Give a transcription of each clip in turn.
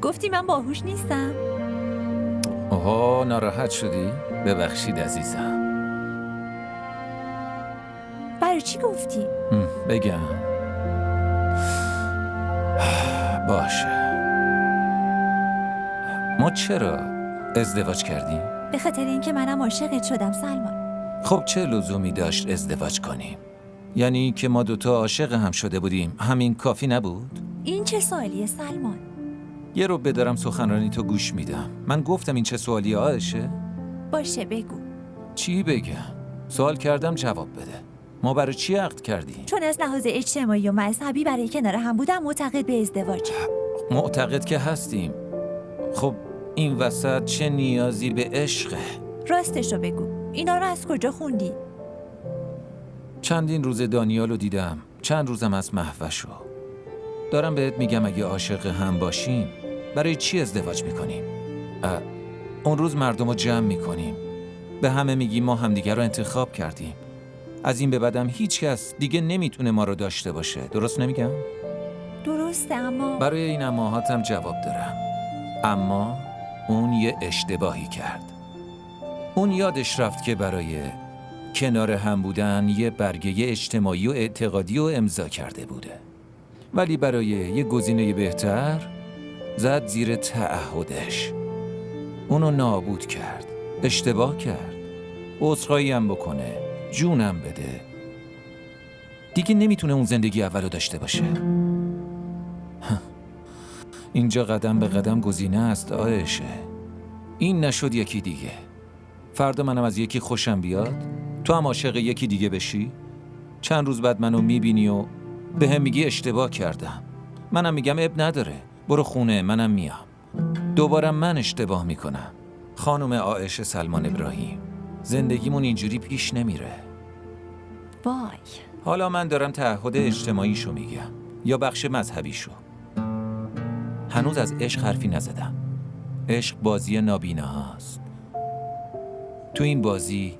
گفتی من باهوش نیستم؟ آها ناراحت شدی؟ ببخشید عزیزم. برای چی گفتی؟ بگم باشه. ما چرا ازدواج کردیم؟ به خاطر اینکه منم عاشقت شدم سلمان. خب چه لزومی داشت ازدواج کنیم؟ یعنی که ما دوتا عاشق هم شده بودیم همین کافی نبود؟ این چه سوالیه سلمان؟ یه رو بدارم سخنرانی تو گوش میدم. من گفتم این چه سوالی عایشه؟ باشه بگو. چی بگم؟ سوال کردم جواب بده. ما برای چی عقد کردیم؟ چون از لحاظ اجتماعی و مذهبی برای کنار هم بودم معتقد به ازدواج. معتقد که هستیم. خب این وسط چه نیازی به عشقه؟ راستش رو بگو. اینا رو از کجا خوندی؟ چندین روز دانیال رو دیدم، چند روزم از مهوشو. دارم بهت میگم اگه عاشق هم باشیم برای چی ازدواج میکنیم؟ اون روز مردم رو جمع میکنیم، به همه میگیم ما همدیگر رو انتخاب کردیم، از این به بعدم هیچ کس دیگه نمیتونه ما رو داشته باشه. درست نمیگم؟ درسته اما برای این اماهاتم جواب دارم. اما اون یه اشتباهی کرد. اون یادش رفت که برای کنار هم بودن یه برگه اجتماعی و اعتقادی رو امضا کرده بوده، ولی برای یه گزینه بهتر زد زیر تعهدش. اونو نابود کرد. اشتباه کرد. عذرخواهی هم بکنه، جونم بده، دیگه نمیتونه اون زندگی اولو داشته باشه. اینجا قدم به قدم گزینه است عایشه. این نشد یکی دیگه. فردا منم از یکی خوشم بیاد، تو هم عاشق یکی دیگه بشی، چند روز بعد منو میبینی و به هم میگی اشتباه کردم. منم میگم اب نداره، برو خونه، منم میام. دوباره من اشتباه میکنم. خانم عایشه سلمان ابراهیم، زندگیمون اینجوری پیش نمیره. وای. حالا من دارم تعهد اجتماعیشو میگم یا بخش مذهبیشو. هنوز از عشق حرفی نزدم. عشق بازی نابیناهاست. تو این بازی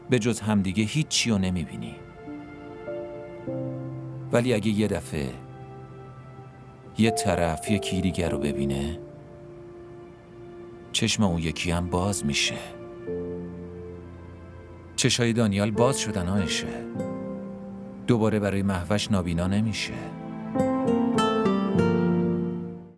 به جز همدیگه هیچی رو نمیبینی، ولی اگه یه دفعه یه طرف یکی دیگر رو ببینه، چشم اون یکی هم باز میشه. چشای دانیال باز شدن عایشه. دوباره برای مهوش نابینا نمیشه.